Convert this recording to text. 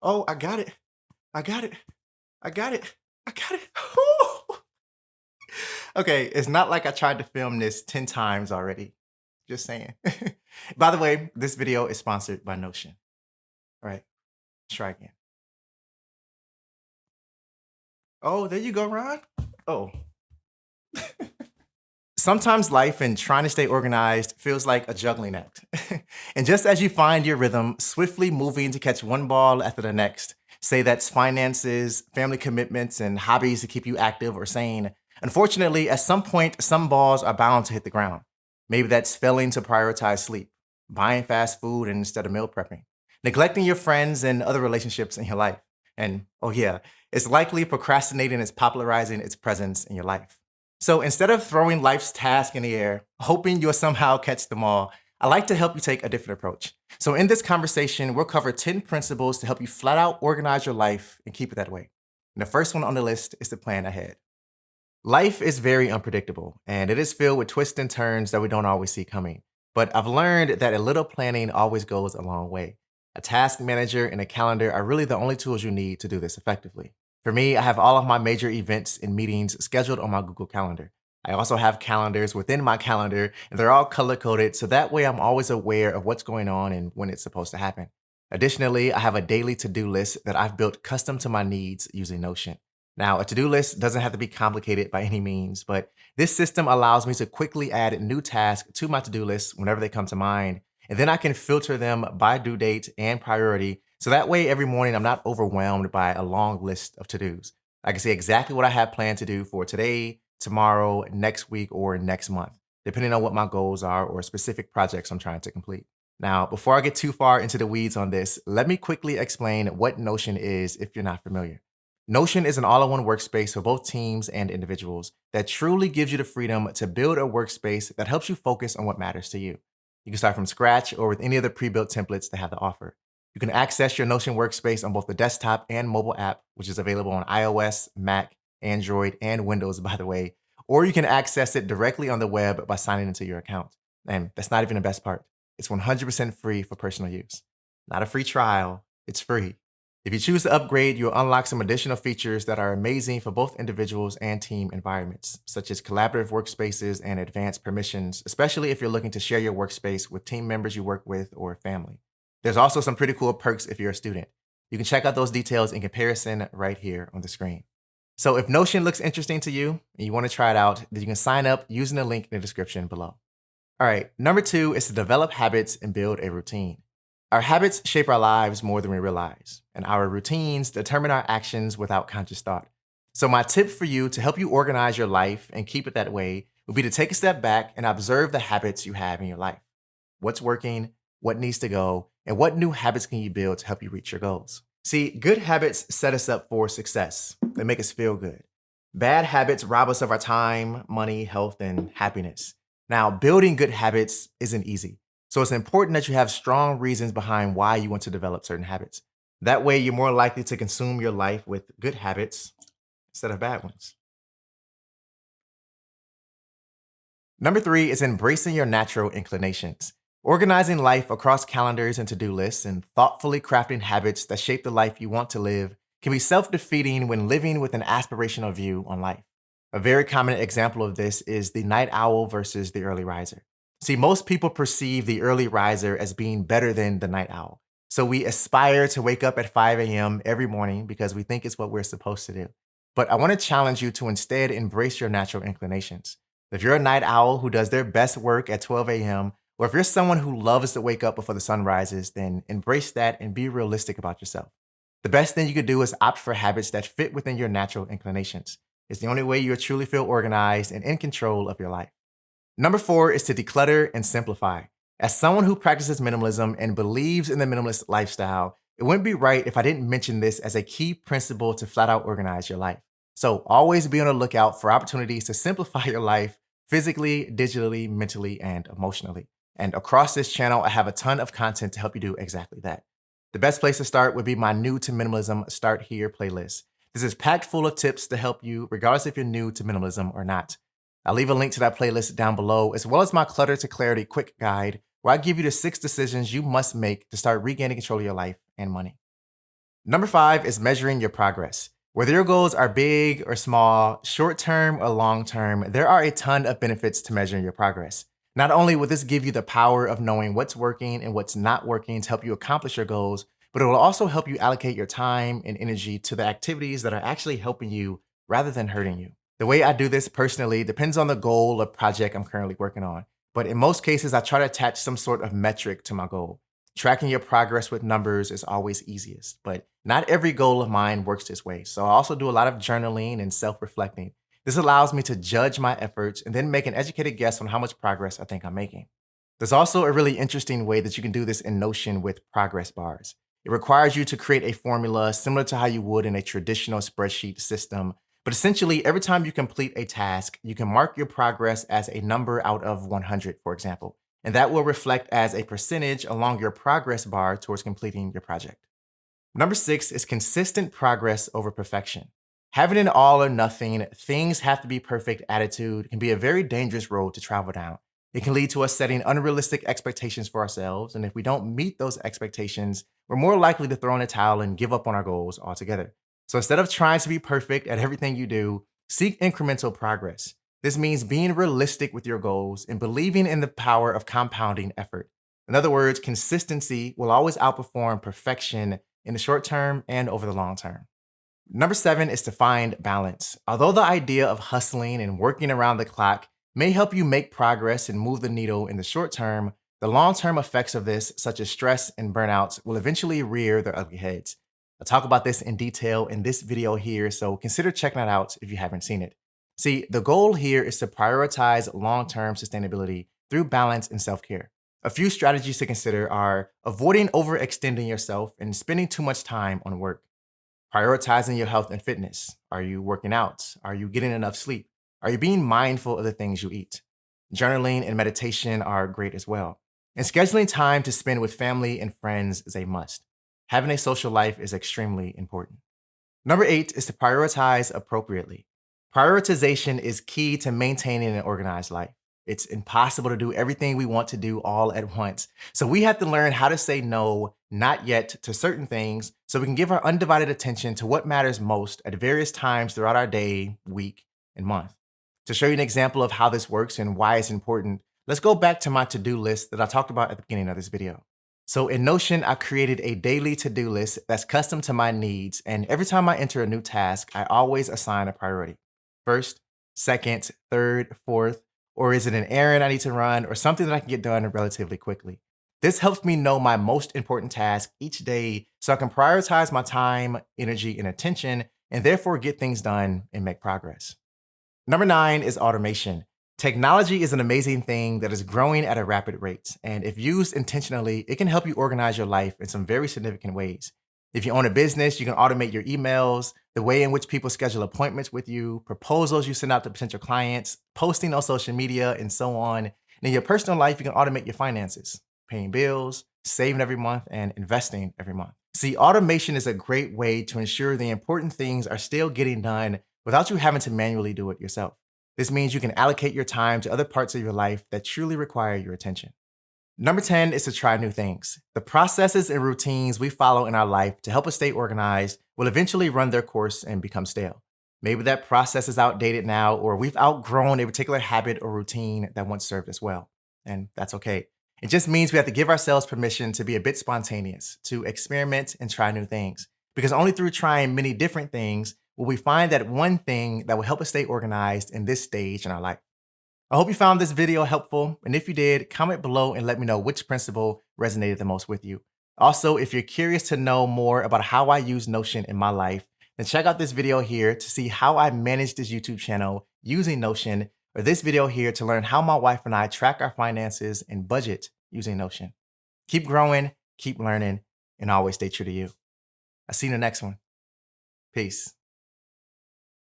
Oh, I got it. I got it. I got it. I got it. Okay, it's not like I tried to film this 10 times already. Just saying. By the way, this video is sponsored by Notion. All right, let's try again. Oh, there you go, Ron. Oh. Sometimes life and trying to stay organized feels like a juggling act. And just as you find your rhythm, swiftly moving to catch one ball after the next, say that's finances, family commitments, and hobbies to keep you active or sane, unfortunately, at some point, some balls are bound to hit the ground. Maybe that's failing to prioritize sleep, buying fast food instead of meal prepping, neglecting your friends and other relationships in your life. And oh, yeah, it's likely procrastinating is popularizing its presence in your life. So instead of throwing life's tasks in the air, hoping you'll somehow catch them all, I like to help you take a different approach. So in this conversation, we'll cover 10 principles to help you flat out organize your life and keep it that way. And the first one on the list is to plan ahead. Life is very unpredictable, and it is filled with twists and turns that we don't always see coming. But I've learned that a little planning always goes a long way. A task manager and a calendar are really the only tools you need to do this effectively. For me, I have all of my major events and meetings scheduled on my Google Calendar. I also have calendars within my calendar, and they're all color coded, so that way I'm always aware of what's going on and when it's supposed to happen. Additionally, I have a daily to do list that I've built custom to my needs using Notion. Now, a to do list doesn't have to be complicated by any means, but this system allows me to quickly add new tasks to my to do list whenever they come to mind. And then I can filter them by due date and priority. So that way, every morning, I'm not overwhelmed by a long list of to dos. I can see exactly what I have planned to do for today, tomorrow, next week, or next month, depending on what my goals are or specific projects I'm trying to complete. Now, before I get too far into the weeds on this, let me quickly explain what Notion is if you're not familiar. Notion is an all-in-one workspace for both teams and individuals that truly gives you the freedom to build a workspace that helps you focus on what matters to you. You can start from scratch or with any of the pre-built templates they have to offer. You can access your Notion workspace on both the desktop and mobile app, which is available on iOS, Mac, Android, and Windows, by the way, or you can access it directly on the web by signing into your account. And that's not even the best part. It's 100% free for personal use. Not a free trial, it's free. If you choose to upgrade, you'll unlock some additional features that are amazing for both individuals and team environments, such as collaborative workspaces and advanced permissions, especially if you're looking to share your workspace with team members you work with or family. There's also some pretty cool perks if you're a student. You can check out those details in comparison right here on the screen. So if Notion looks interesting to you and you want to try it out, then you can sign up using the link in the description below. All right, number 2 is to develop habits and build a routine. Our habits shape our lives more than we realize, and our routines determine our actions without conscious thought. So my tip for you to help you organize your life and keep it that way would be to take a step back and observe the habits you have in your life. What's working, what needs to go, and what new habits can you build to help you reach your goals? See, good habits set us up for success. They make us feel good. Bad habits rob us of our time, money, health, and happiness. Now, building good habits isn't easy. So it's important that you have strong reasons behind why you want to develop certain habits. That way, you're more likely to consume your life with good habits instead of bad ones. Number 3 is embracing your natural inclinations. Organizing life across calendars and to-do lists and thoughtfully crafting habits that shape the life you want to live can be self-defeating when living with an aspirational view on life. A very common example of this is the night owl versus the early riser. See, most people perceive the early riser as being better than the night owl. So we aspire to wake up at 5 a.m. every morning because we think it's what we're supposed to do. But I want to challenge you to instead embrace your natural inclinations. If you're a night owl who does their best work at 12 a.m., or if you're someone who loves to wake up before the sun rises, then embrace that and be realistic about yourself. The best thing you could do is opt for habits that fit within your natural inclinations. It's the only way you'll truly feel organized and in control of your life. Number 4 is to declutter and simplify. As someone who practices minimalism and believes in the minimalist lifestyle, it wouldn't be right if I didn't mention this as a key principle to flat out organize your life. So always be on the lookout for opportunities to simplify your life physically, digitally, mentally, and emotionally. And across this channel, I have a ton of content to help you do exactly that. The best place to start would be my New to Minimalism Start Here playlist. This is packed full of tips to help you, regardless if you're new to minimalism or not. I'll leave a link to that playlist down below, as well as my Clutter to Clarity quick guide, where I give you the 6 decisions you must make to start regaining control of your life and money. Number 5 is measuring your progress. Whether your goals are big or small, short term or long term, there are a ton of benefits to measuring your progress. Not only will this give you the power of knowing what's working and what's not working to help you accomplish your goals, but it will also help you allocate your time and energy to the activities that are actually helping you rather than hurting you. The way I do this personally depends on the goal or project I'm currently working on. But in most cases, I try to attach some sort of metric to my goal. Tracking your progress with numbers is always easiest, but not every goal of mine works this way. So I also do a lot of journaling and self-reflecting. This allows me to judge my efforts and then make an educated guess on how much progress I think I'm making. There's also a really interesting way that you can do this in Notion with progress bars. It requires you to create a formula similar to how you would in a traditional spreadsheet system. But essentially, every time you complete a task, you can mark your progress as a number out of 100, for example. And that will reflect as a percentage along your progress bar towards completing your project. Number 6 is consistent progress over perfection. Having an all or nothing, things have to be perfect attitude can be a very dangerous road to travel down. It can lead to us setting unrealistic expectations for ourselves, and if we don't meet those expectations, we're more likely to throw in a towel and give up on our goals altogether. So instead of trying to be perfect at everything you do, seek incremental progress. This means being realistic with your goals and believing in the power of compounding effort. In other words, consistency will always outperform perfection in the short term and over the long term. Number 7 is to find balance. Although the idea of hustling and working around the clock may help you make progress and move the needle in the short term, the long-term effects of this, such as stress and burnouts, will eventually rear their ugly heads. I'll talk about this in detail in this video here, so consider checking it out if you haven't seen it. See, the goal here is to prioritize long-term sustainability through balance and self-care. A few strategies to consider are avoiding overextending yourself and spending too much time on work. Prioritizing your health and fitness. Are you working out? Are you getting enough sleep? Are you being mindful of the things you eat? Journaling and meditation are great as well. And scheduling time to spend with family and friends is a must. Having a social life is extremely important. Number 8 is to prioritize appropriately. Prioritization is key to maintaining an organized life. It's impossible to do everything we want to do all at once. So we have to learn how to say no, not yet, to certain things so we can give our undivided attention to what matters most at various times throughout our day, week, and month. To show you an example of how this works and why it's important, let's go back to my to-do list that I talked about at the beginning of this video. So in Notion, I created a daily to-do list that's custom to my needs, and every time I enter a new task, I always assign a priority. First, second, third, fourth, or is it an errand I need to run or something that I can get done relatively quickly? This helps me know my most important task each day so I can prioritize my time, energy, and attention, and therefore get things done and make progress. Number 9 is automation. Technology is an amazing thing that is growing at a rapid rate, and if used intentionally, it can help you organize your life in some very significant ways. If you own a business, you can automate your emails, the way in which people schedule appointments with you, proposals you send out to potential clients, posting on social media, and so on. And in your personal life, you can automate your finances, paying bills, saving every month, and investing every month. See, automation is a great way to ensure the important things are still getting done without you having to manually do it yourself. This means you can allocate your time to other parts of your life that truly require your attention. Number 10 is to try new things. The processes and routines we follow in our life to help us stay organized will eventually run their course and become stale. Maybe that process is outdated now, or we've outgrown a particular habit or routine that once served us well. And that's okay. It just means we have to give ourselves permission to be a bit spontaneous, to experiment and try new things. Because only through trying many different things will we find that one thing that will help us stay organized in this stage in our life. I hope you found this video helpful, and if you did, comment below and let me know which principle resonated the most with you. Also, if you're curious to know more about how I use Notion in my life, then check out this video here to see how I manage this YouTube channel using Notion, or this video here to learn how my wife and I track our finances and budget using Notion. Keep growing, keep learning, and always stay true to you. I'll see you in the next one. Peace.